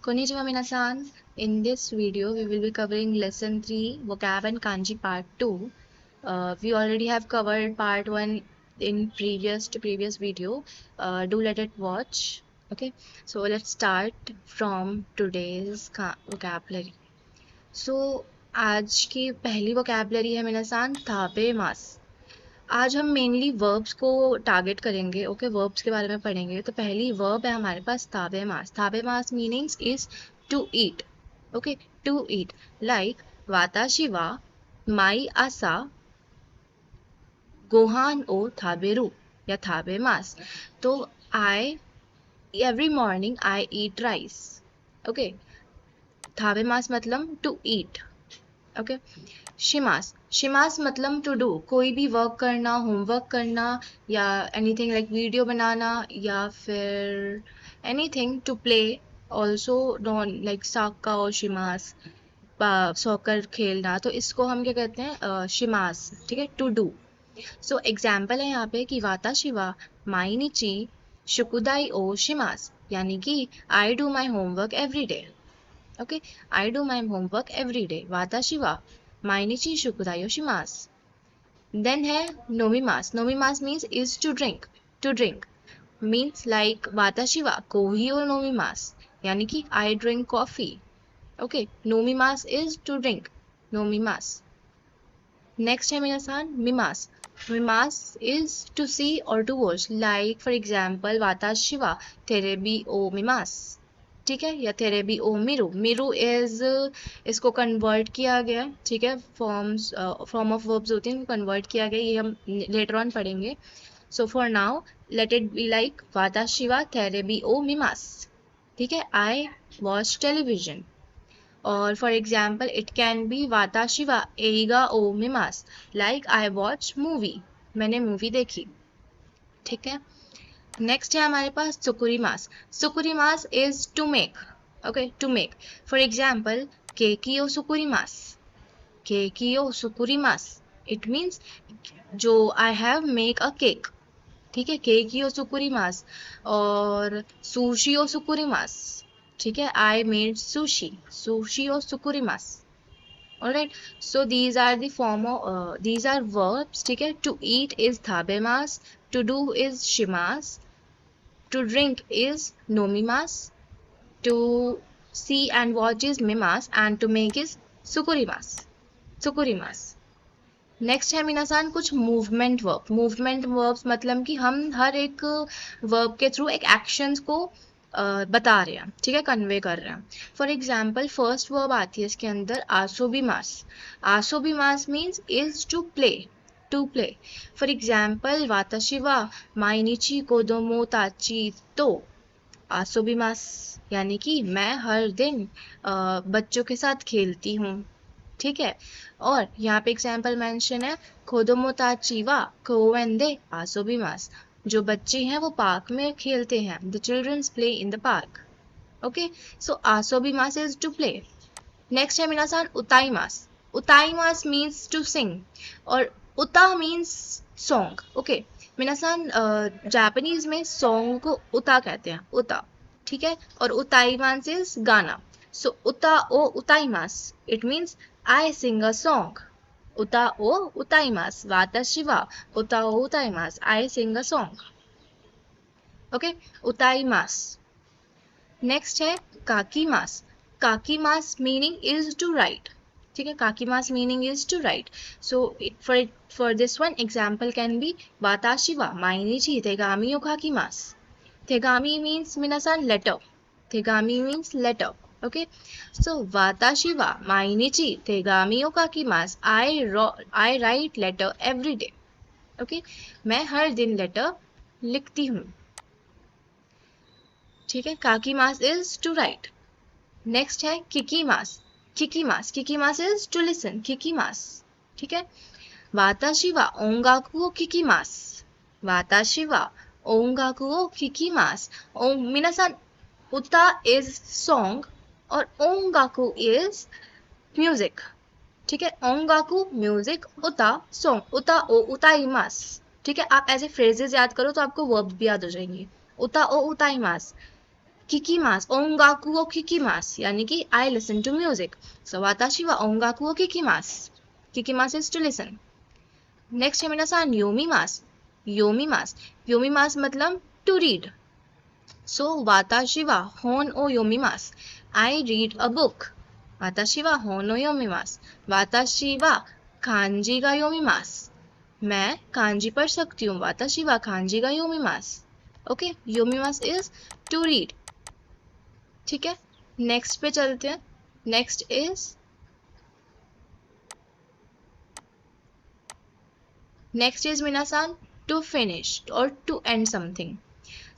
Konnichiwa minasan. In this video, we will be covering lesson 3, vocab and kanji part 2. We already have covered part 1 in previous video. Do let it watch. Okay, so let's start from today's vocabulary. So आज की पहली vocabulary है minasan थाबे मास. आज हम mainly verbs को target करेंगे. Okay, verbs के बारे में पढ़ेंगे. तो पहली वर्ब है हमारे पास ताबे मास. ताबे मास meanings is to eat. Okay, to eat. Like वाताशी वा माई आसा गोहान ओ थाबेरू या थाबे मास. तो I every morning I eat rice. Okay, थाबे मास मतलब टू ईट. ओके, शिमास. शिमास मतलब टू डू. कोई भी वर्क करना, होमवर्क करना या एनीथिंग लाइक वीडियो बनाना या फिर एनीथिंग टू प्ले. ऑल्सो नॉन लाइक साका और शिमास, सॉकर खेलना. तो इसको हम क्या कहते हैं? शिमास. ठीक है, टू डू. सो एग्जाम्पल है यहाँ पे कि वाता शिवा माइनिची शुकुदाई ओ शिमास, यानी कि I do my homework every day. Okay, I do my homework every day. वाता शिवा माइनिची शुकुदाई ओ शिमास. देन है नोमीमास. नोमीमास means is to drink. To drink means like वाताशी वा कोही और नोमीमास, यानी कि आई ड्रिंक कॉफी. ओके, नोमीमास इज टू ड्रिंक. नोमीमास. नेक्स्ट है minasan मिमास. मिमास इज टू सी और to watch. Like for example वाताशी वा थेरेबी ओ मिमास. ठीक है, या थेरेबी ओ मिरु. मिरु इज, इसको कन्वर्ट किया गया. ठीक है, फॉर्म ऑफ वर्ब्स होते हैं, कन्वर्ट किया गया. ये हम लेटर ऑन पढ़ेंगे. So for now let it be like वाताशी वा थेरेबी ओ मिमास. ठीक है, आई वॉच टेलीविजन. और for example it can be वाताशी वा एगा ओ मिमास, लाइक आई वॉच मूवी. मैंने मूवी देखी. ठीक है, नेक्स्ट है हमारे पास सुकुरीमास. सुकुरीमास is to make. Okay, to make. For example केकियो सुकुरीमास. केकियो सुकुरीमास, इट मीन्स जो I have make a cake. ठीक है, केकियो सुकुरीमास. और सुशियो सुकुरीमास. ठीक है, आई मेड सुशी. सुशियो सुकुरीमास. Alright, so these are the these are verbs. ठीक है, to eat is thabemas, to do is shimas, to drink is nomimas, to see and watch is mimas, and to make is sukurimas. Sukurimas. Next है minasan कुछ movement verb. Movement verbs मतलब कि हम हर एक verb के through एक actions को बता रहे हैं. ठीक है, कन्वे कर रहे हैं. फॉर एग्जाम्पल फर्स्ट वर्ब आती है इसके अंदर आसोबीमास. आसोबीमास means is to play. To play. For example वाताशी वा माइनिची कोदोमो ताची तो आसोबीमास, यानी कि मैं हर दिन बच्चों के साथ खेलती हूँ. ठीक है, और यहाँ पे एग्जाम्पल मेंशन है कोदोमो ताची वा कोवेंदे आसोबीमास. जो बच्चे हैं वो पार्क में खेलते हैं. The childrens play in the park. Okay, so आसोबीमास इज टू प्ले. नेक्स्ट है minasan उताईमास. उताईमास मीन्स टू सिंग और उता means song. Okay, minasan Japanese में सॉन्ग को उता कहते हैं. उता. ठीक है, और उताईमास इज गाना. सो उता ओ उताईमास, it means I sing a song. Uta o utaimasu. Watashi wa uta o utaimasu. I sing a song. Okay, utaimasu. Next है kakimasu. Kakimasu meaning is to write. ठीक है, kakimasu meaning is to write. So for this one example can be watashi wa mainichi tegami o kakimasu. Tegami means minasan letter. Tegami means letter. Okay, so watashi wa mainichi tegami o kakimasu. I write letter every day. Okay, मैं हर दिन letter लिखती हूँ. ठीक है, kakimasu is to write. Next है kikimasu. kikimasu. kikimasu is to listen. kikimasu. ठीक है, watashi wa ongaku o kikimasu. watashi wa ongaku o kikimasu. minasan uta is song और ओंगाकू इज म्यूजिक. ठीक है, ओंगाकू म्यूजिक, उता सॉन्ग. उता ओ उताईमास. ठीक है, आप ऐसे फ्रेजेस याद करो तो आपको वर्ब भी याद हो जाएंगे. उता ओ उताईमास. किकीमास, ओंगाकु ओ किकीमास, यानी कि I listen to music. So watashi wa ongaku o kikimasu. Kikimasu is to listen. Next है minasan yomimasu. Yomimasu. Yomimasu मतलब to read. So watashi wa hon o yomimasu. I read a book. Watashi wa hon o yomimasu. Watashi wa kanji ga yomimasu. मैं कांजी पढ़ सकती हूँ. वाताशी वा kanji गा योमिमास. Okay, योमिमास इज टू रीड. ठीक है, नेक्स्ट पे चलते हैं. Next is minasan to finish or to end something.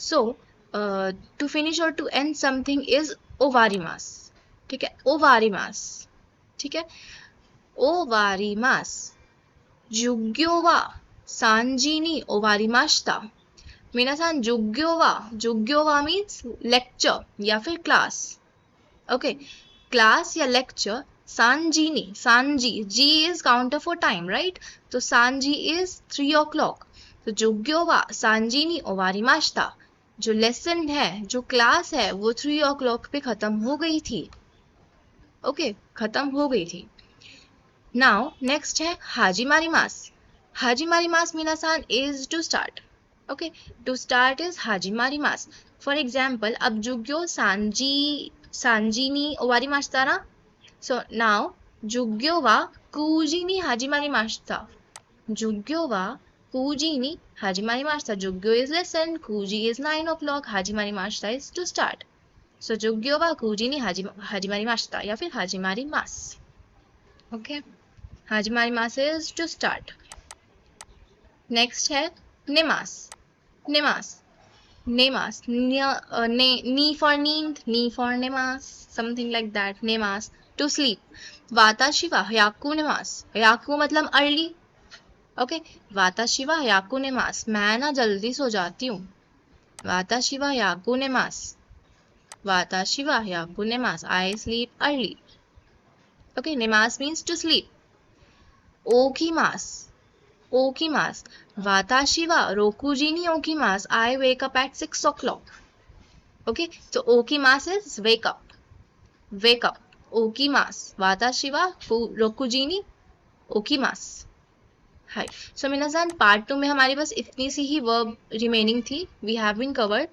So to finish or to end something is ovarimas. ठीक है, ovarimas. ठीक है, ovarimas. जुग्यो वा सांजी नी ओवारिमाश्ता. minasan जुग्यो वा मीन्स लेक्चर या फिर क्लास. ओके, क्लास या लेक्चर. सांजी, जी is counter for time, right? तो सांजी इज 3 o'clock. तो जुग्यो वा सांजी नी ओवारिमाश्ता. जो लेसन है, जो क्लास है, वो 3 o'clock पे खत्म हो गई थी. ओके, खत्म हो गई थी. नाउ नेक्स्ट है हाजिमारिमास. हाजिमारिमास minasan is to start. Okay, to start is हाजिमारिमास. For example, अब जुग्यो सांजी नी ओवारिमाश्ता ना. So now जुग्यो वा कुजी नी हाजिमारिमाश्ता. जुग्यो वा कुजी नी हाजिमारिमाश्ता. जुग्यो is lesson, कुजी is 9 o'clock, हाजिमारिमाश्ता is to start. So जुग्यो वा कुजी नी हाजिमारिमाश्ता या फिर हाजिमारिमास. Okay, हाजिमारिमास is to start. नेक्स्ट है नेमास. नी फॉर नींद, नी फॉर नेमास, समथिंग लाइक दैट. नेमास टू स्लीप. वाताशी वा हयाकु नेमास. हयाकु मतलब अर्ली. ओके, वाताशी वा हयाकु नेमास. मैं ना जल्दी सो जाती हूँ. वाताशी वा हयाकु नेमास. वाताशी वा हयाकु नेमास. I sleep early. ओके, नेमास मीन्स टू स्लीप. ओकीमास. वाताशी वा रोकुजी नी ओकीमास. I wake up at 6 o'clock. Okay, so okimasu is wake up. Okimasu. Watashi wa rokuji ni okimasu. Hi. So minasan part 2 में हमारी बस इतनी सी ही verb remaining थी. We have been covered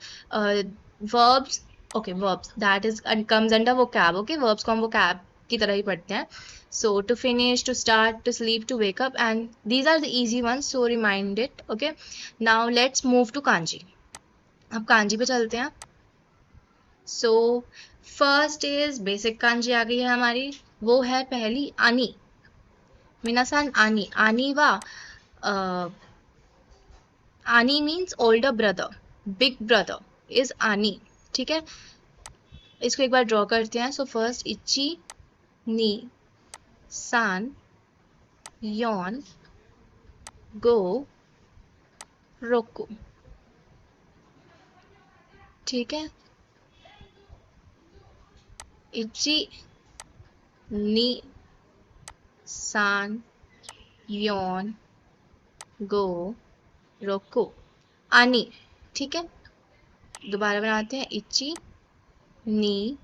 verbs. Okay, verbs that is comes under vocab. Okay, verbs को हम vocab की तरह ही पढ़ते हैं. So to finish, to start, to sleep, to wake up, and these are the easy ones, so remind it. Okay, now let's move to kanji. अब kanji पे चलते हैं. So first is basic kanji आ गई है हमारी. वो है पहली ani. minasan ani wa ani means older brother, big brother is ani. ठीक है, इसको एक बार ड्रॉ करते हैं. So first ichi ni san yon go roku. ठीक है, इची नी सान योन गो रोको. आनी. ठीक है, दोबारा बनाते हैं. इची नी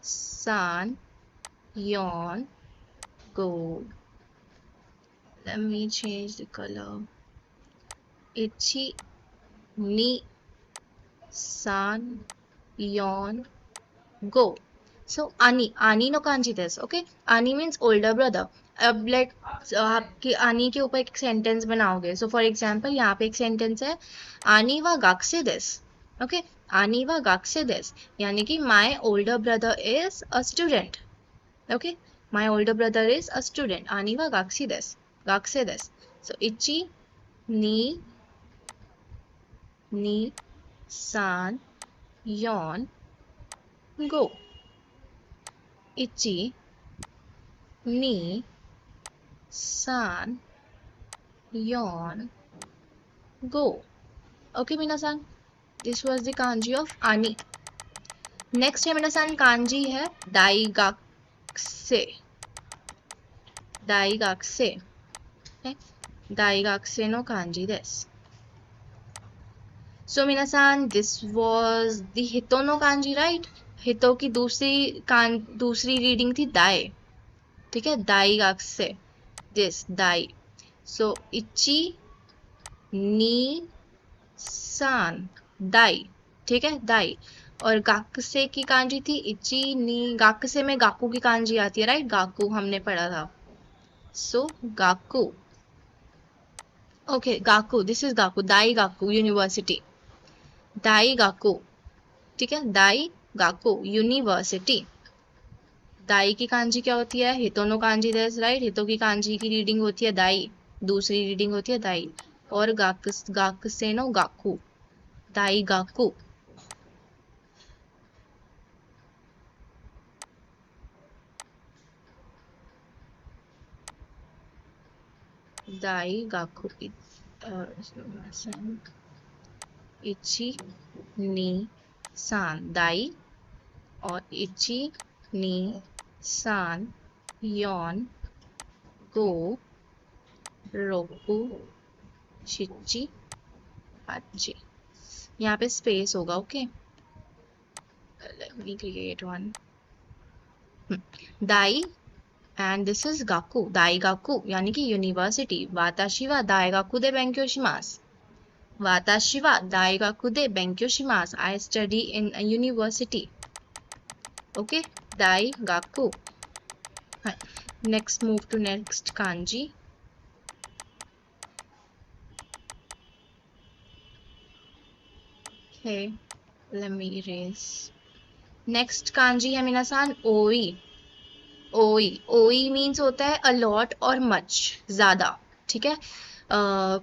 सान yon go. Let me change the color. Ichi ni san yon go. So ani no kanji this. Okay, ani means older brother. अब लेट आपके आनी के ऊपर एक सेंटेंस बनाओगे. सो फॉर एग्जाम्पल यहाँ पे एक सेंटेंस है आनी वा गाक्से दिस. ओके, आनी वा गाक्से दिस यानी कि माई older brother is a student. Okay, my older brother is a student. Ani wa gaksi des. So ichi ni san yon go. Ichi ni san yon go. Okay minasan, this was the kanji of ani. Next है minasan kanji है daigakse. Daigakse no kanji desu. So minasan, this was the hito no kanji, right? हितो की दूसरी reading थी दाई, ठीक है, दाई गाक से this दाई. सो इची नी सान दाई, ठीक है, दाई. और गाकसे की कांजी थी इची नी, गाकसे में गाकू की कांजी आती है, राइट, गाकू हमने पढ़ा था. सो गाकू, ओके, गाकू, दिस इज गाकू, दाई गाकू यूनिवर्सिटी, दाई गाकू, ठीक है, दाई गाकू यूनिवर्सिटी. दाई की कांजी क्या होती है, हितो नो कांजी देस, राइट, हितो की कांजी की रीडिंग होती है दाई, दूसरी रीडिंग होती है दाई. और गाक से नो गाकू, दाई गाकू. दाई गाकू इची नी सान दाई, और इची नी सान योन गो रोकू शिची आची. यहाँ पे स्पेस होगा, okay, let me create one. Dai and this is gaku, दाई गाकू यानी कि यूनिवर्सिटी. वाताशी वा दाइगाकू दे बेंक्यो शिमास, वाताशी वा दाइगाकू दे बेंक्यो शिमास. I study in a university. Okay, दाई गाकू. Next, move to next kanji. Okay, let me erase. Next kanji है minasan ओई. ओई, ओई मीन्स होता है अलॉट और मच, ज्यादा, ठीक है.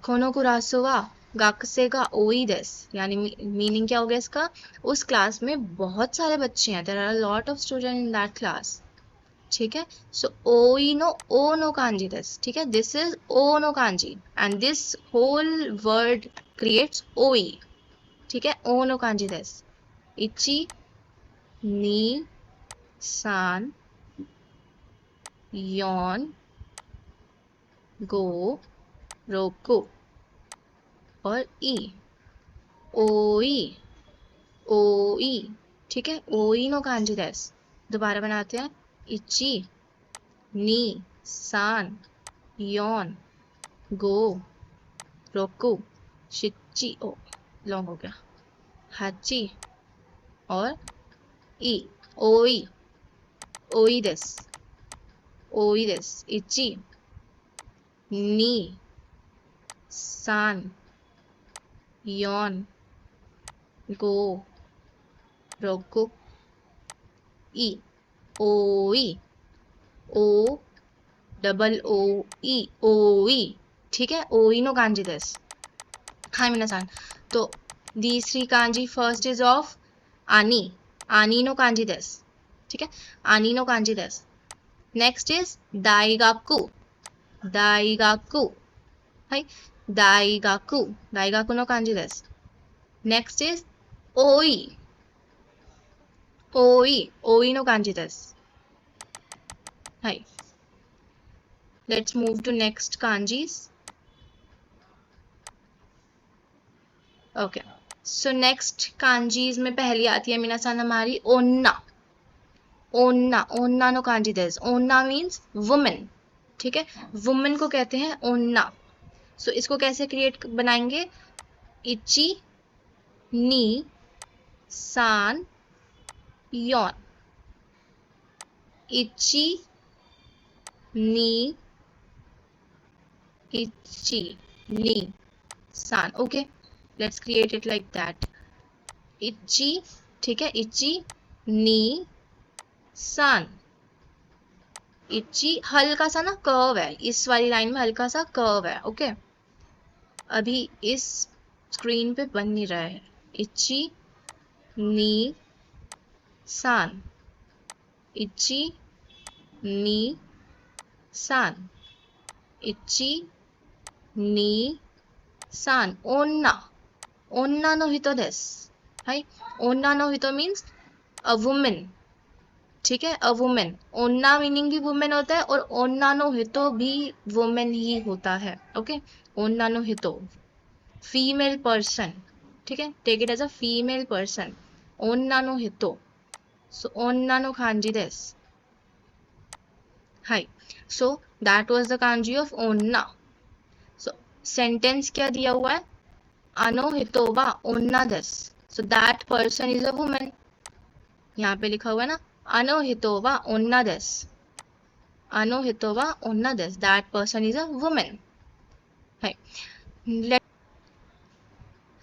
कोनो कुरासोवा गाकसे का ओई देस, यानी मीनिंग क्या हो गया इसका, उस क्लास में बहुत सारे बच्चे हैं, there are a lot of student in that class, ठीक है. सो ओई नो ओ नो कांजी देस, ठीक है, दिस इज ओ नो kanji and this whole word creates ओई, ठीक है, ओ नो कांजी देस. इची नी सान योन गो रोको और ई, ओई, ओई, ठीक है, ओई नो कांजी देस. दोबारा बनाते हैं. इची नी सान योन गो रोको शिची, ओ लॉन्ग हो गया, हाची और ई, ओई, ओई देस, ओई देस. इची नी सान योन गो रोको ई, ओई, ओ डबल ओ ई, ओई, ठीक है, ओई नो कांजी देस. हाय minasan, तो these three kanji, first is of ani, ani no kanji desu, ठीक है, ani no kanji desu. Next is daigaku, daigaku,はい, daigaku, daigaku no kanji desu. Next is oi, oi, oi no kanji desu. はい, let's move to next kanjis. Okay, so next kanjis में पहली आती है minasan हमारी ओन्ना. ओन्ना, ओन्ना नो कांजी देस. ओन्ना means women, ठीक है, women को कहते हैं ओन्ना. सो इसको कैसे क्रिएट बनाएंगे, इची नी सान योन, इची नी, इची नी सान. Okay, let's create it like that. इची, ठीक है, इची नी सान. इची हल्का सा ना कर्व है, इस वाली लाइन में हल्का सा कर्व है, ओके, अभी इस स्क्रीन पे बन नहीं रहा है. इची नी सान, इची नी सान, इची नी सान. ओन्ना, ओन्ना नो हितो देस, हाय, ओन्ना नो हितो मीन्स अ वुमेन, ठीक है, अ वुमेन. ओन्ना मीनिंग भी वुमेन होता है और ओन्ना नो हितो भी वुमेन ही होता है, ओके. ओन्ना नो हितो फीमेल पर्सन, ठीक है, take it as a female person. ओन्ना नो हितो. सो ओन्ना नो कांजी देस. हाय. So that was the kanji of ओन्ना. सो सेंटेंस क्या दिया हुआ है? अनो हितो वा ओन्ना देस. So that person is a woman. यहाँ पे लिखा हुआ है ना, अनो हितो वा ओन्ना देस. अनो हितो वा ओन्ना देस. That person is a woman. हाय. लेट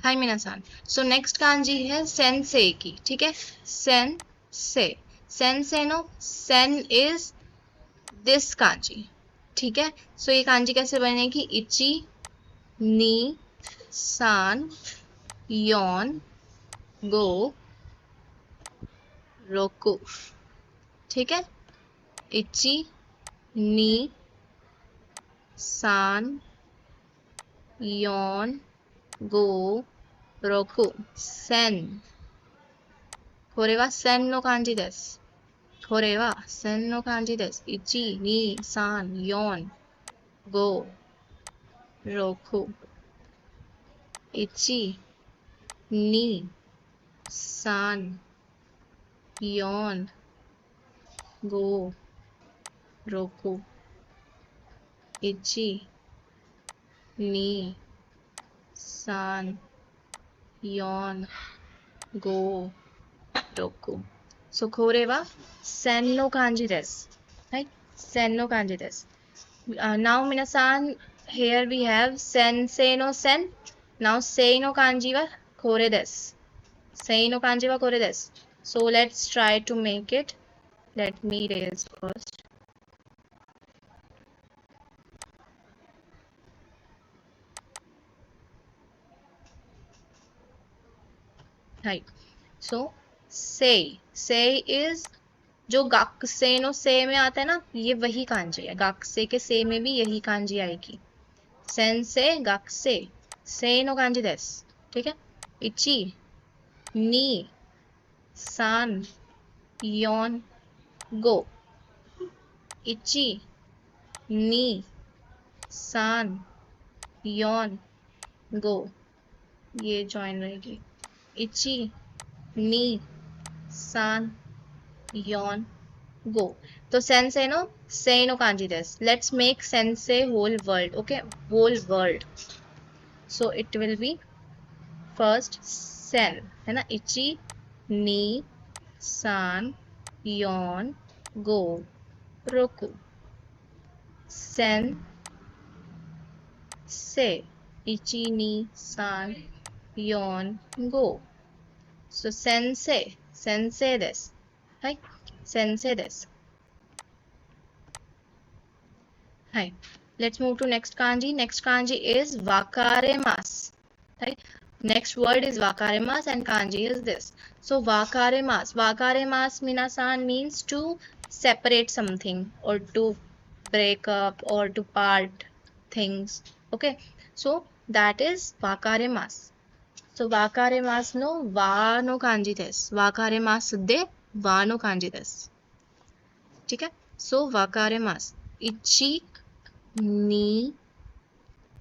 हाय मीना-सान. सो नेक्स्ट कांजी है सेंसे की. ठीक है, सेंसे. सेंसे नो सेन इज दिस कांजी. ठीक है, सो ये कांजी कैसे बनेगी? इची नी सान योन गो रोकु. ठीक है, इची नी सान योन गो रोकु. Sen. これは線の漢字です。これは線の漢字です。1、2、3、4、5、6。1、2、3、4、5、6。1、2、3、4、5、6。So これは線の漢字です。はい、線の漢字です。Now 皆さん here we have sensei no sen. Now sei no kanji wa これです。sei no kanji wa これです。So let's try to make it. Let me erase first. Right. So sei. Sei is जो गाक्से no से में आता है ना, ये वही कांजी है. गाक्से के से में भी यही कांजी आएगी. सेंसे गाक्से से नो कांजी देस. ठीक है, इची नी सान योन गो. इची नी सान योन गो. ये जॉइन रहेगी. इची नी सान योन गो. तो सेंसे नो से नो कांजी देस. Let's make sensei whole word. Okay, whole word. So it will be first सेन है ना. इची नी सान योन गो रोकु. सेन से. इची नी सान योन गो. सो सेंसे. सेंसे देस. Hi, sensei desu. Hi. Let's move to next kanji. Next kanji is wakaremasu. Right? Next word is wakaremasu and kanji is this. So wakaremasu. Wakaremasu minasan means to separate something or to break up or to part things. Okay. So that is wakaremasu. So wakaremasu no wa no kanji desu. Wakaremasu de wa no kanji desu. ठीक है, सो वाकारेमास. इची नी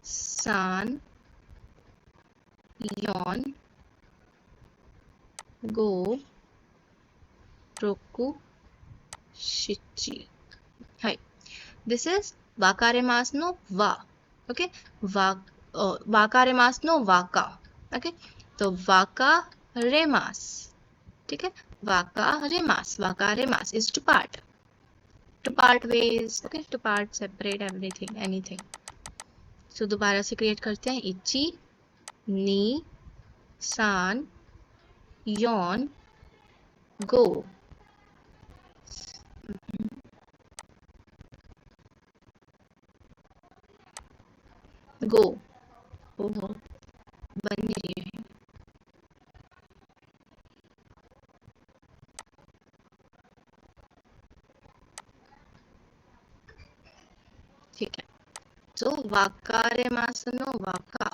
सान योन गो रोकु शिची. हाय. दिस इज वाकारेमास नो वा. ओके, वाकारेमास नो वाका. ओके, तो वाकारेमास. ठीक है, वाकारेमास. वाकारेमास is to part. To part ways. Okay, to part, separate everything, anything. So दोबारा से क्रिएट करते हैं. इची नी सान योन गो. गो. ओहो, बन नहीं रही है. ठीक है, so wakaremasu no waka.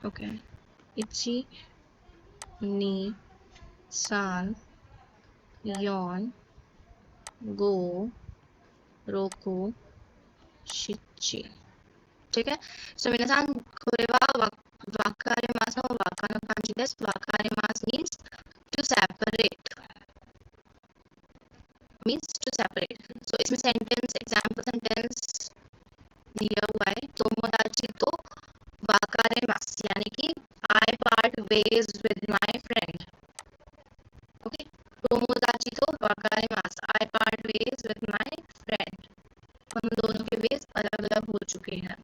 Okay, ichi ni san yon go roku shichi. ठीक है, so minasan これは वाकारेमास no waka no kanji desu. Wakaremasu means to separate, so इसमें सेंटेंस एग्जाम्पल सेंटेंस दिया हुआ है. तोमोदाची तो वाकारेमास यानी कि I part ways with my friend. Okay, तोमोदाची तो वाकारेमास I part ways with my friend. हम दोनों के वेज अलग अलग हो चुके हैं.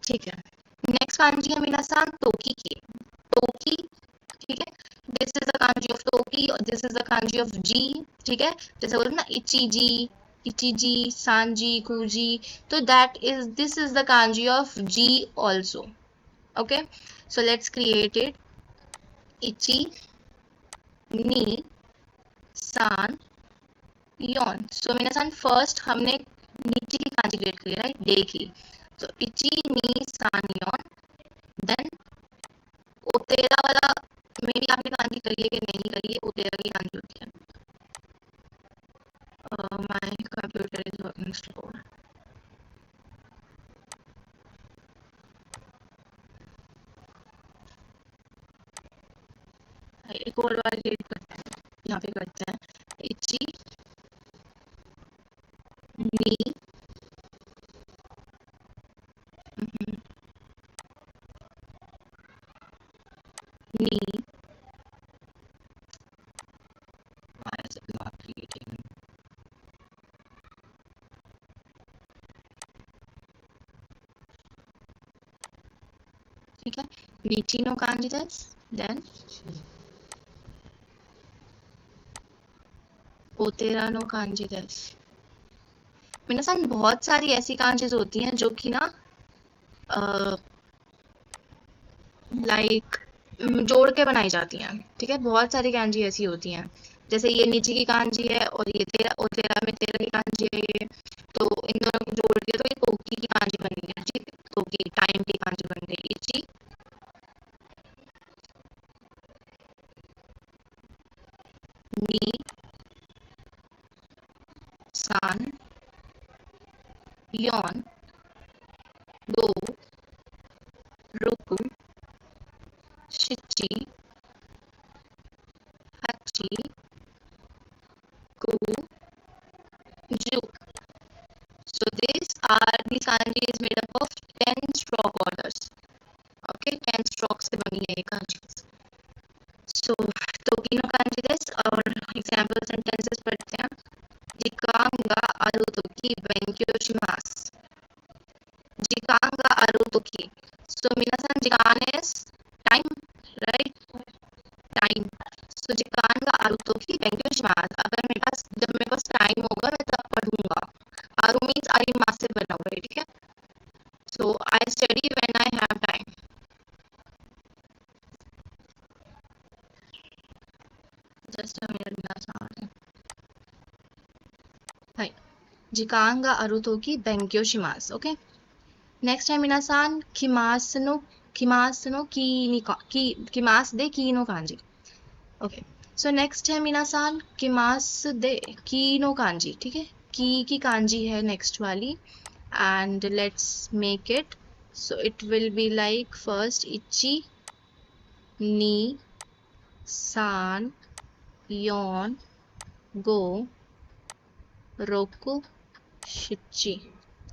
ठीक है. नेक्स्ट कांजी है मिनासान तोकी की. तोकी, ठीक है. This is the kanji of तोकी और this is the kanji of जी. ठीक है, जैसे बोलते ना इचिजी, इचिजी, सांजी, कुजी, तो this is the kanji of जी also. Okay, so let's create it. इची, नी, सान, योन. सो मिनासान फर्स्ट हमने नीचे की कांजी क्रिएट करी, राइट, देखी. तो इची, नी, सान, योन. देन ओतेरा वाला मे भी आपने कांजी करी है कि नहीं करी है. ओतेरा की कांजी होती है. My computer is working slow. एक और बार रीड करते हैं. यहाँ पे करते हैं इची, नी, नी. Why is it not reading? ठीक है, नीची नो कांजी देस. देन ओतेरा नो कांजी देस. मिनासान बहुत सारी ऐसी कांजीज होती हैं जो कि ना लाइक जोड़ के बनाई जाती हैं. ठीक है, बहुत सारी कांजी ऐसी होती हैं. जैसे ये नीचे की कांजी है और ये तेरा, और तेरा में तेरा की कांजी है ये, तो इन दोनों को जोड़ दिया तो ये तोकी की कांजी बन गई. ठीक, तोकी टाइम की कांजी बन गई. इची, नी, सान, योन, गो, roku, shichi, hachi, ku, ju. So these kanji is made up of 10 stroke orders. Okay, 10 strokes से बनी है ये kanji. So tokino kanji desu. और example sentences पढ़ते हैं. Jikan ga aru toki benkyou shimasu. Jikan ga aru toki. So minasan, jikan is time, right? Time. So जिकान का आरु तो की benkyou shimasu. अगर मेरे पास, जब मेरे पास टाइम होगा मैं तब पढ़ूंगा. आरु मीन्स आरिमास से बना हुआ है. ठीक है, so I study when I have time. Just a minute मिनासान. हाय, जिकान का आरु तो की benkyou shimasu. ओके, नेक्स्ट है मिनासान किमासनो. किमासनो किमास दे कीनो कांजी. ओके, सो नेक्स्ट है मिनासान किमास दे कीनो कांजी. ठीक है, की कांजी है नेक्स्ट वाली. And let's make it. So it will be like first इची, नी, सान, योन, गो, रोकु, शिची.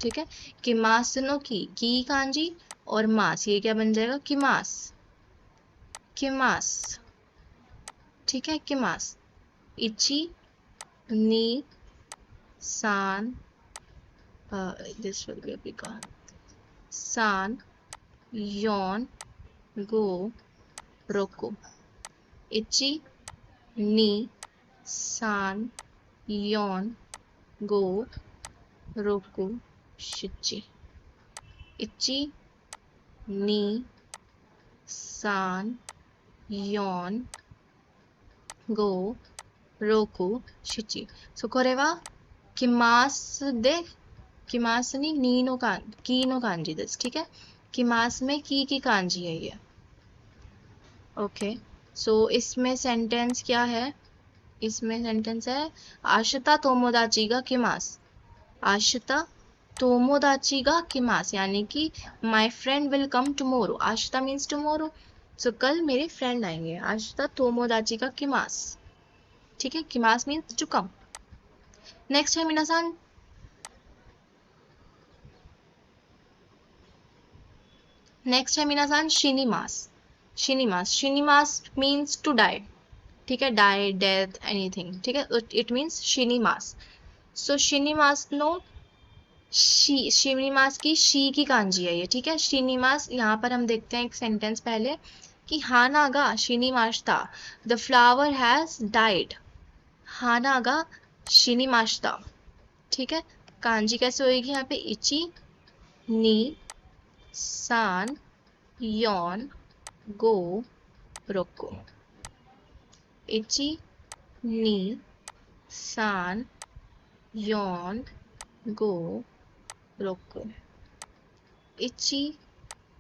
ठीक है, किमासनो की कांजी और मास, ये क्या बन जाएगा, किमास. किमास, ठीक है, किमास. इची, नी, सान, this will be a big one. सान, योन, गो, रोको. इची, नी, सान, योन, गो, रोको, शिची. इची, नी, सान, योन, गो, रोको, शिची. So これはきますできますににのきの漢字です. ठीक है, किमास में की कांजी है ये. ओके, सो इसमें सेंटेंस क्या है. इसमें सेंटेंस है आशिता तोमोदाची गा किमास. आशिता तोमोदाची गा किमास यानी कि my friend will come tomorrow. आशिता मीन्स टुमोरो. सो कल मेरे फ्रेंड आएंगे. आशिता तोमोदाची गा किमास. ठीक है, किमास मीन्स टू कम. नेक्स्ट है मिनासान शिनिमास. शिनिमास मीन्स टू डाई. ठीक है, डाई, डेथ, एनीथिंग. ठीक है, इट मीन्स शिनिमास. सो शिनिमास नो शिनिमास की शी की कांजी है ये. ठीक है, शिनिमास. यहाँ पर हम देखते हैं एक सेंटेंस पहले कि हानागा शिनिमाश्ता, द फ्लावर हैज डाइड. हानागा शिनिमाश्ता. ठीक है, कांजी कैसे होएगी यहाँ पे? इची नी सान योन गो रोको. इची नी सान योन गो रोको. इची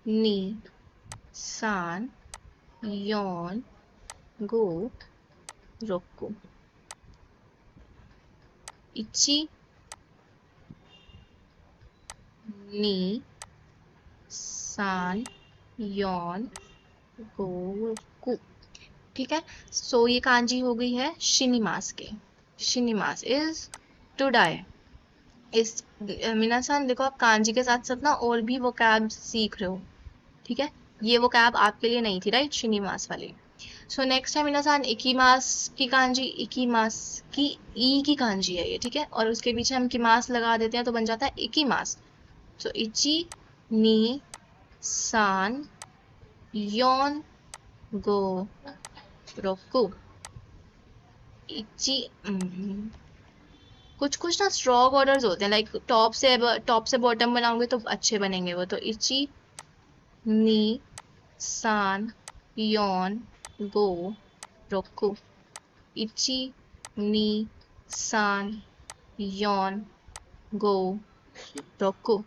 नी सान योन गो रोको. इची नी सान योन गो रोको. ठीक है, सो ये कांजी हो गई है शिनिमास के. शिनिमास इज टू डाई. इस मिनासान देखो, आप कांजी के साथ साथ ना और भी वो कैब सीख रहे हो. ठीक है, ये वो कैब आपके लिए नहीं थी, राइट? शिनिमास वाली. सो नेक्स्ट है मिनासान इकीमास की कांजी. इकीमास की ई की कांजी है ये. ठीक है, और उसके पीछे हम किमास लगा देते हैं तो बन जाता है इकीमास. सो इची नी सान योन गो रोको. इची कुछ कुछ ना स्ट्रोक ऑर्डर्स होते हैं, लाइक टॉप से बॉटम बनाओगे तो अच्छे बनेंगे वो. तो इची नी सान योन गो रोको. इची नी सान योन गो रोको.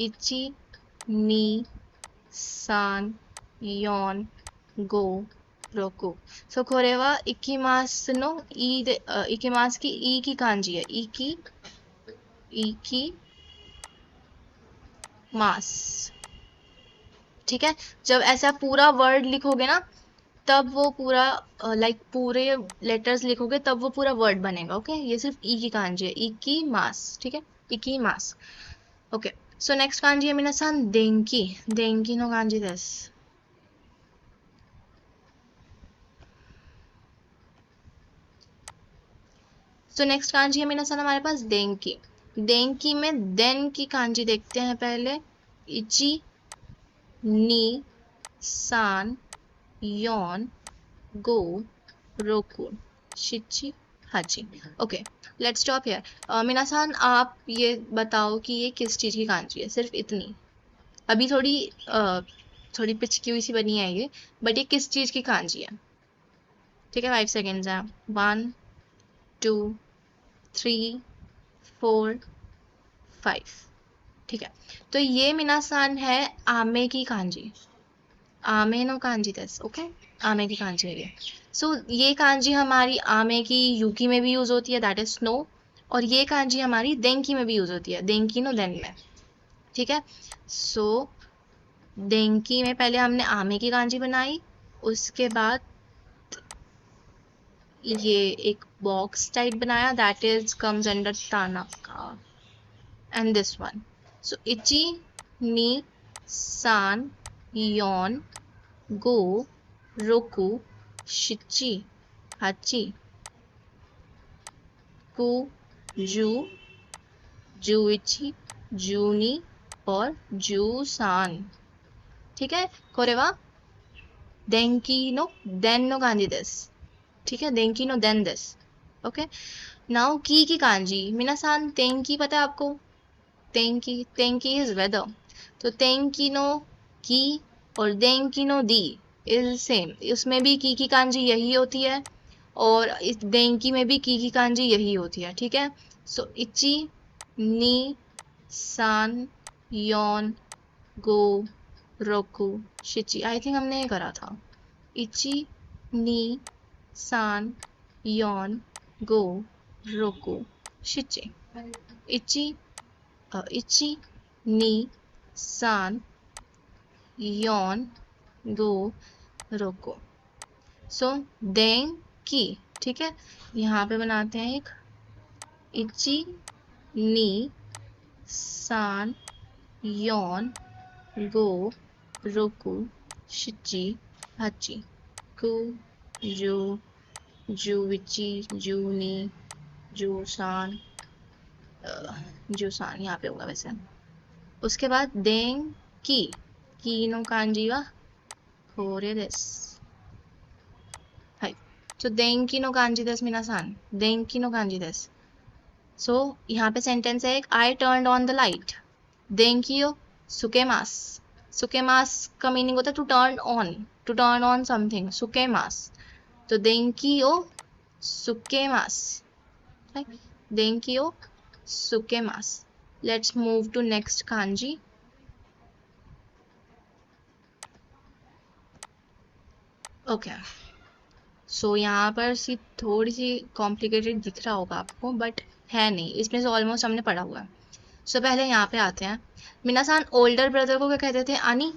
इची नी सान योन गो रोको. सो कोरेवा इकीमास नो इकीमास की ई की कांजी है. ई की मास. ठीक है, जब ऐसा पूरा वर्ड लिखोगे ना तब वो पूरा लाइक पूरे लेटर्स लिखोगे तब वो पूरा वर्ड बनेगा. ओके, ये सिर्फ ई की कांजी है. ई की मास. ठीक है, ई की मास. ओके, सो नेक्स्ट कांजी है मिनासान देंकी. देंकी नो कांजी देस. सो नेक्स्ट कांजी है मिनासान हमारे पास देंकी. देंकी में देन की कांजी देखते हैं पहले. इची नी सान योन गो रोको शिची हाची. Okay, let's stop here. मिनासान आप ये बताओ कि ये किस चीज़ की कांजी है? सिर्फ इतनी. अभी थोड़ी पिचकी हुई सी बनी है ये, बट ये किस चीज़ की कांजी है? ठीक है, 5 सेकेंड्स हैं. 1 2 3 4 5. ठीक है, तो ये मिनासान है आमे की कांजी. आमे नो कांजी देस. ओके, आमे की कांजी है ये. सो ये कांजी हमारी आमे की यूकी में भी यूज होती है, दैट इज स्नो. और ये कांजी हमारी देंकी में भी यूज होती है, देंकी नो देन में. ठीक है, सो देंकी में पहले हमने आमे की कांजी बनाई, उसके बाद ये एक बॉक्स टाइप बनाया, that is comes under Tanaka. And this one. So इची नी सान योन गो रोकू शिची हाची कु जू जूइची जूनी और जूसान. ठीक है, कोरेवा देंकी नो देन नो कांजी देस. ठीक है, देंकी नो देन देस. ओके, नाउ की कांजी मिनासान तेंकी पता है आपको? तेंकी इज वेदर. तो तेंकी नो की और देंकी नो दी इज सेम. उसमें भी की कांजी यही होती है और इस देंकी में भी की कांजी यही होती है. ठीक है, सो इची नी सान योन गो रोकू शिची. आई थिंक हमने ये करा था. इची नी सान योन गो रोकू शिची. इची इची नी सान योन गो रोको. सो दें की, ठीक है, यहाँ पे बनाते हैं एक इची नी सान योन गो रोकू शिची हाची कु जू जूविची जूनी जूसान, जूसान यहाँ पे होगा वैसे. उसके बाद दें की नो कांजी वा होरे देस. हाय. सो दें की नो कांजी देस मिनासान, दें की नो कांजी देस. सो यहाँ पे सेंटेंस है एक, आई टर्न्ड ऑन द लाइट. दें कियो सुकेमास. सुकेमास का मीनिंग होता है टू टर्न ऑन समथिंग. सुकेमास. तो दें कियो सुकेमास. दें कियो सुकेमास. Let's move to next kanji. Okay. So यहाँ पर थोड़ी सी कॉम्प्लिकेटेड दिख रहा होगा आपको, बट है नहीं, इसमें से ऑलमोस्ट हमने पढ़ा हुआ है. सो पहले यहाँ पे आते हैं. मिनासान ओल्डर ब्रदर को क्या कहते थे? आनी,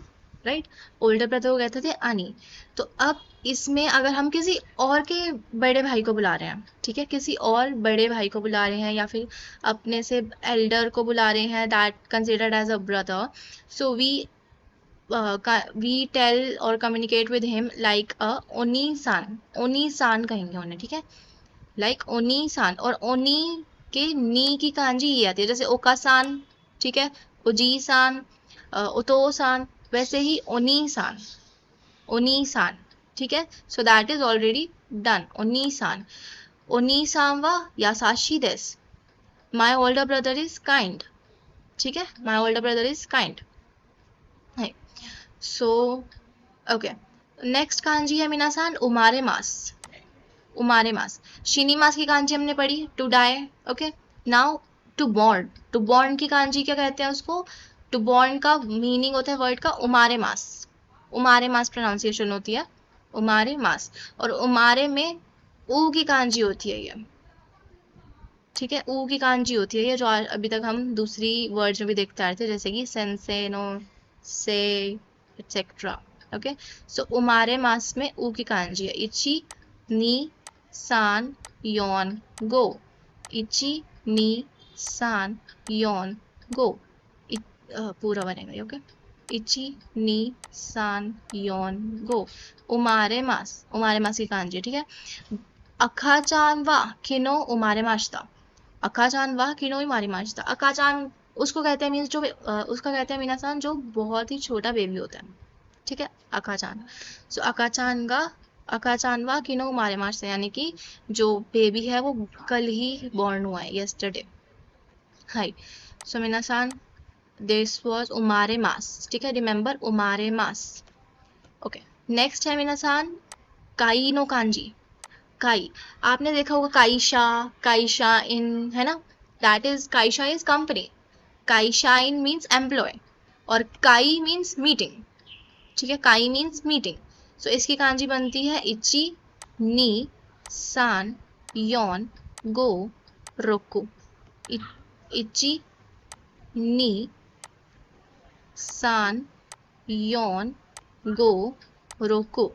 राइट. ओल्डर ब्रदर को कहते थे आनी. तो अब इसमें अगर हम किसी और के बड़े भाई को बुला रहे हैं, ठीक है, किसी और बड़े भाई को बुला रहे हैं या फिर अपने से एल्डर को बुला रहे हैं, that considered as a brother. So we tell और communicate with him like a ओनी सान. ओनी सान कहेंगे उन्हें, ठीक है, लाइक ओनी सान. और ओनी के नी की कांजी ये आती है, जैसे ओका सान, ठीक है, ओजी सान, ओतो सान, वैसे ही ओनी सान, ओनी सान, ठीक है. सो दैट इज ऑलरेडी डन. ओनी सान. ओनी सान वा यासाशी देस. My older brother is kind, ठीक है, my older brother is kind. So okay. Next kanji है मिनासान उमारे मास. उमारे मास. शिनी मास की कांजी हमने पढ़ी to die. Okay. Now to born. To born की कांजी क्या कहते हैं उसको? टू बॉर्न का मीनिंग होता है वर्ड का उमारे मास. उमारे मास प्रोनाउंसिएशन होती है उमारे मास. और उमारे में ऊ की कांजी होती है ये, ठीक है, ऊ की कांजी होती है ये, जो अभी तक हम दूसरी वर्ड्स में भी देखते आ रहे थे, जैसे कि सेंसे, नो, से, एक्सेट्रा. ओके. सो उमारे मास में ऊ की कांजी है इची नी सान योन गो. इची नी सान योन गो. पूरा बनेगा. ओके. इची नी सान योन गो. उमारे मास की कांजी, ठीक है. अखाचान वा किनो उमारे माश्ता. अखाचान वा किनो उमारे माश्ता. अखाचान उसको कहते हैं, मीन्स जो उसका कहते हैं मीनासान जो बहुत ही छोटा बेबी होता है, ठीक है, अखाचान. सो अखाचान वा किनो उमारे माश्ता, यानी कि जो बेबी है वो कल ही बॉर्न हुआ है, yesterday. हाय. सो मीनासान दिस वाज उमारे मास, ठीक है, रिमेंबर उमारे मास. ओके. नेक्स्ट है मिनासान काई नो कांजी. काई आपने देखा होगा, काईशा इन, है ना, दैट इज काईशा इज कंपनी. काईशा इन मीन्स एम्प्लॉय और काई मीन्स मीटिंग, ठीक है, काई मीन्स मीटिंग. सो इसकी कांजी बनती है इची नी सान योन गो रोकू. इची नी सान योन गो रोको.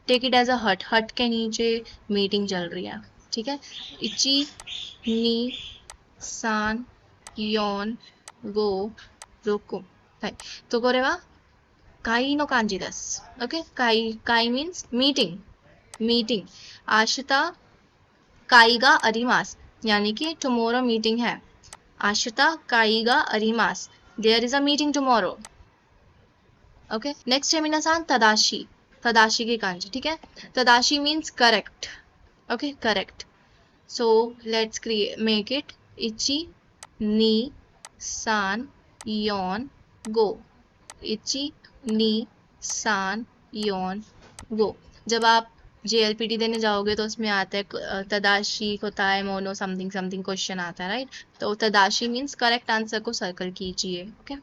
टेक इट एज अ हट. हट के नीचे मीटिंग चल रही है, ठीक है. इची नी सान योन गो रोको. तो कोरेवा काई नो कांजी देस. ओके. काई मीन्स मीटिंग. आशिता काईगा अरिमास, यानी कि टुमारो मीटिंग है. आशिता काईगा अरिमास, there is a meeting tomorrow. Okay. Next है मिनासान तदाशी. तदाशी की कांजी, ठीक है. तदाशी means correct. Okay, correct. So let's make it इची नी सान योन गो. इची नी सान योन गो. जब आप JLPT देने जाओगे तो उसमें आता है तदाशी कोताय मोनो समथिंग समथिंग क्वेश्चन आता है, राइट. तो तदाशी मीन्स करेक्ट आंसर को सर्कल कीजिए. ओके.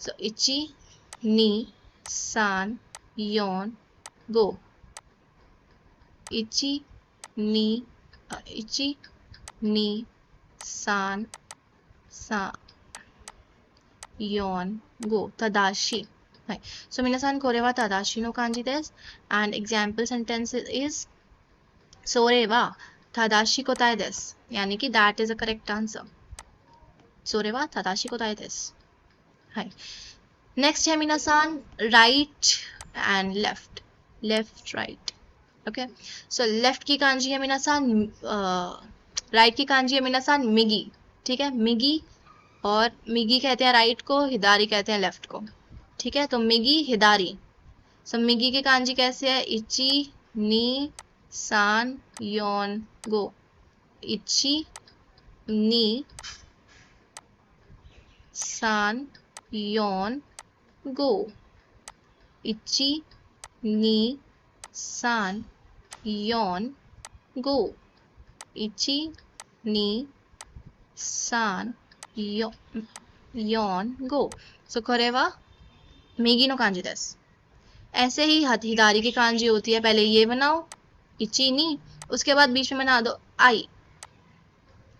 सो इची नी सान योन गो. इची नी सान yon, go. Tadashi. Right. So, minasan, korewa tadashi no kanji desu. And example sentence is Sore wa tadashi kotae desu. Yani ki that is a correct answer. Sore wa tadashi kotae desu. Hai. Next hai minasan, right and left. Left, right. Okay. So left की kanji है minasan, right की kanji है minasan migi. ठीक है, मिगी, और मिगी कहते हैं राइट को, हिदारी कहते हैं लेफ्ट को. ठीक है, तो मिगी हिदारी. सो मिगी की कांजी कैसे है? इची नी सान योन गो. इची नी सान योन गो. इची नी सान योन गो. इची नी सान योन गो. सो कोरेवा मिगी नो कांजी देsu. ऐसे ही हिदारी की कांजी होती है, पहले ये बनाओ इची नी, उसके बाद बीच में बना दो आई.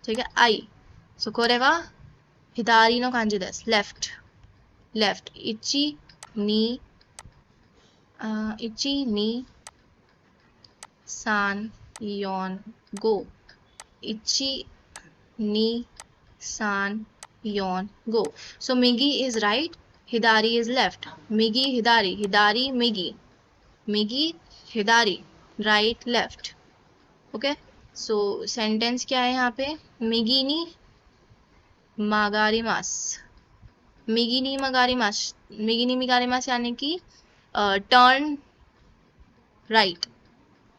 ठीक है, आई. सो कोरेवा हिदारी नो कांजी देsu. Left, left. इची नी सान योन गो. इची नी सान yon go. So migi is right, hidari is left. Migi hidari, hidari migi, migi hidari, right left. Okay, so sentence क्या है यहाँ पे? migi ni magarimasu. migi ni magarimasu. migi ni magarimasu यानी कि turn right.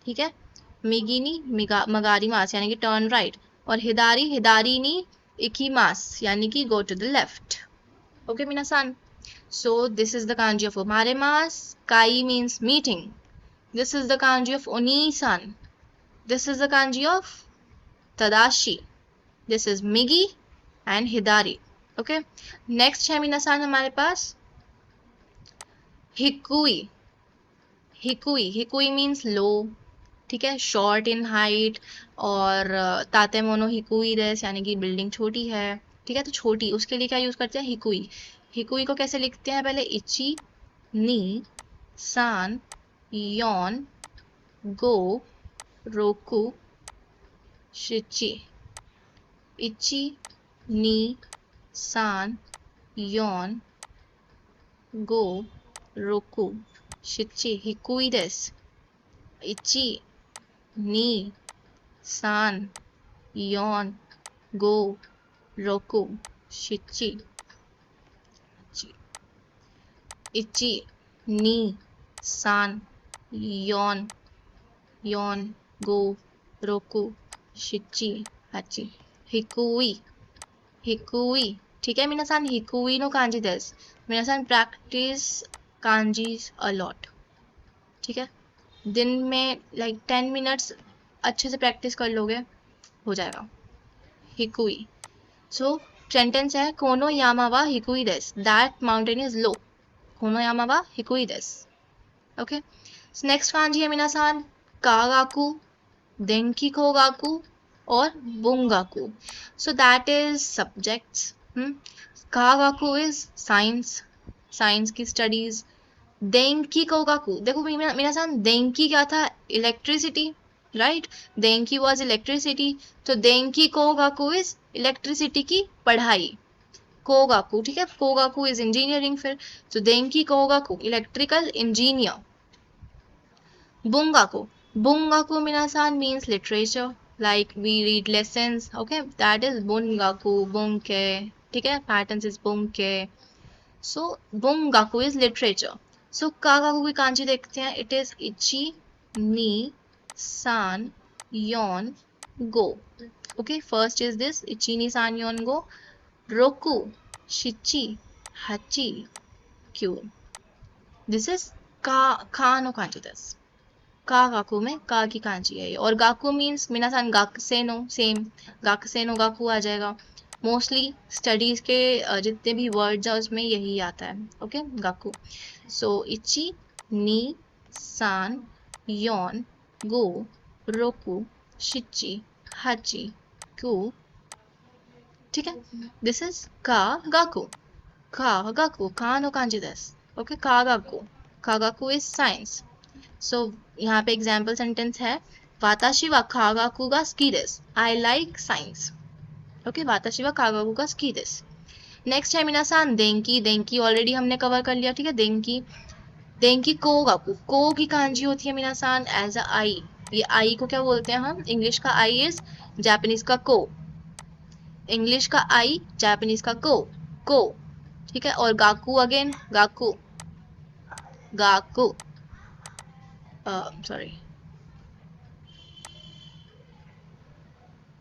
ठीक है, मिगी नी मगारिमास यानी कि टर्न राइट, और हिदारी हिदारी नी इकिमास यानी कि go to the left. Okay minasan, so this is the kanji of omarimasu. Kai means meeting. This is the kanji of onisan. This is the kanji of tadashi. This is migi and hidari. Okay, next है minasan हमारे पास hikui. hikui, hikui means low. ठीक है, short in height, और ताते mono हिकुई देस यानी कि building छोटी है. ठीक है, तो छोटी, उसके लिए क्या यूज करते हैं? हिकुई. हिकुई को कैसे लिखते हैं? पहले इची नी सान योन गो रोकू शिची. इची नी सान योन गो रोकू शिची. हिकुई देस. इची नी सान योन गो रोकू शिची. इची नी सान योन गो रोकू शिची हाची. हिकुई, हिकुई. ठीक है minasan, हिकुई नो कांजी देस. minasan practice kanjis a lot. ठीक है, दिन में लाइक 10 मिनट्स अच्छे से प्रैक्टिस कर लोगे, हो जाएगा. हिकुई. सो सेंटेंस है कोनो यामा वा हिकुई देस. That mountain is low. कोनो यामा वा हिकुई देस. ओके, नेक्स्ट कांजी है minasan कागाकू, देंकी कोगाकू और बुंगाकू. So that is subjects. कागाकू इज साइंस, साइंस की स्टडीज. देंकी कोगाकू, देखो minasan देंकी क्या था? Electricity, right. देंकी वाज इलेक्ट्रिसिटी, तो देंकी कोगाकू इज इलेक्ट्रिसिटी की पढ़ाई. कोगाकू, ठीक है, कोगाकू इज इंजीनियरिंग. फिर तो देंकी कोगाकू इलेक्ट्रिकल इंजीनियर. बुंगाकू, बुंगाकू minasan means literature, like we read lessons. Okay, that is बुंगाकू. बुंके, ठीक है, पैटर्न्स इज बुंके. सो बुंगाकू इज लिटरेचर. सो कागाकू की कांजी देखते हैं. इट इज इची नी सान योन गो. ओके, फर्स्ट इज दिस इची नी सान योन गो. रोकू शिची हाची क्यू. दिस इज का नो कांजी देस. कागाकू में का की कांजी है, और गाकू मीन्स minasan गाकसेनो, सेम. गाकसेनो गाकू आ जाएगा. मोस्टली स्टडीज के जितने भी वर्ड्स हैं उसमें यही आता है. ओके, गाकू. सो इची नी सान योन गो रोकू शिची हाची क्यू. ठीक है, दिस इज का गाकू. Kagaku, ka no kanji desu. Okay, kagaku. Kagaku is science. So यहाँ पे example sentence है, watashi wa kagaku ga suki desu. I like science. Okay, watashi wa kagaku ga suki desu. Next है मिनासान देंकी. देंकी already हमने cover कर लिया, ठीक है. देंकी, देंकी कोगाकू. को की कांजी होती है मिनासान एज अ आई. ये आई को क्या बोलते हैं हम? इंग्लिश का आई इज जापानीज का को. इंग्लिश का आई, जापानीज का को. को, ठीक है. और गाकू अगेन, गाकू, गाकू, सॉरी,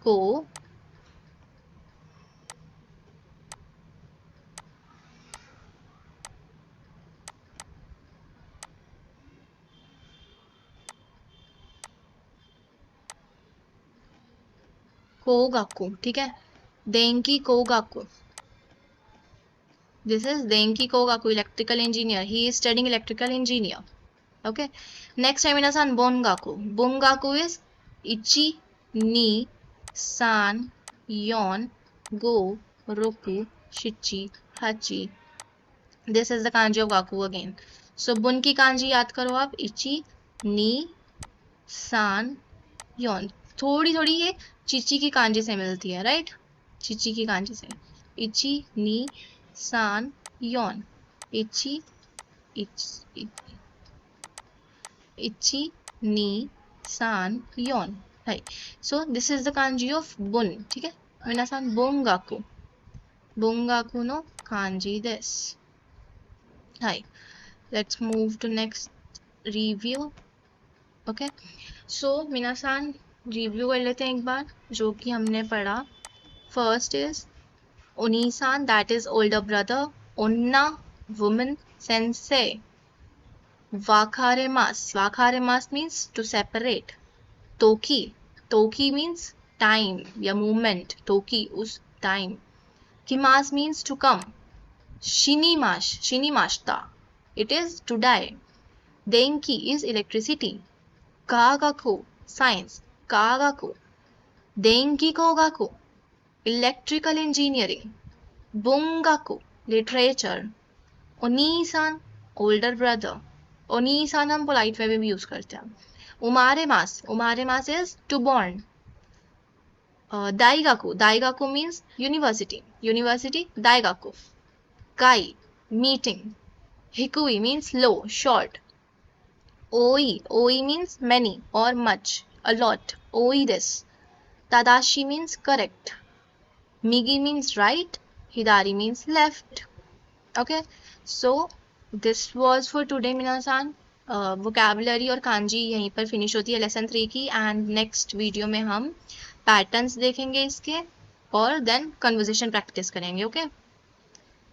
को, कोगाकू, ठीक है. देंकी कोगाकू. This is Denki Kogaku, electrical engineer. He is studying electrical engineer. Okay. Next time minasan Bongaku. Bongaku is Ichi, Ni, San, Yon, Go, Roku, Shichi, Hachi. This is the kanji of Gaku again. So Bun की kanji याद करो आप. Ichi, Ni, San, Yon. थोड़ी थोड़ी ये चिची की कांजी से मिलती है, राइट. चिची की कांजी से. इची, नी, सान, योन. इची, इची, नी, सान, योन. Right. So this is the kanji of बुन, ठीक है. मिनासान बोंगाकू. बोंगाकू नो कांजी देस. हाई. Let's move to next review. Okay. So मिनासान रिव्यू कर लेते हैं एक बार जो कि हमने पढ़ा. फर्स्ट इज ओनीसान, दैट इज ओल्डर ब्रदर. ओन्ना, वुमन. सेंसे, वाकारेमास. वाकारेमास मीन्स टू सेपरेट. तोकी, तोकी मीन्स टाइम या मूवमेंट. तोकी, उस टाइम. किमास मीन्स टू कम. शिनीमाश, शिनीमाश्ता, इट इज टू डाई. देंकी इज इलेक्ट्रिसिटी. कागाको, साइंस. कागाको. देंकी कोगाको, इलेक्ट्रिकल इंजीनियरिंग. बुंगाको, लिटरेचर. ओनीसान, ओल्डर ब्रदर. ओनीसान हम पोलाइट वे में भी यूज करते हैं. उमारेमास, उमारेमास इज टू बॉर्न. दाइगाकू, दाइगाकू मीन्स यूनिवर्सिटी. यूनिवर्सिटी, दाइगाकू. काई, मीटिंग. हिकुई मीन्स लो, शॉर्ट. ओई, ओई means many or much, a lot. ओई this. Tadashi means correct. Migi means right. Hidari means left. Okay. So this was for today minasan. Vocabulary और kanji यहीं पर finish होती है लेसन 3 की. एंड नेक्स्ट वीडियो में हम पैटर्न्स देखेंगे इसके और देन कन्वर्सेशन प्रैक्टिस करेंगे. Okay.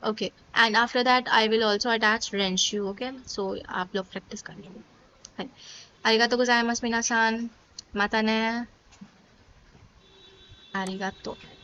Okay. And after that I will also attach रेंशू. ओके. सो आप लोग प्रैक्टिस कर लेंगे. はい、ありがとうございます皆さん。またね。ありがとう。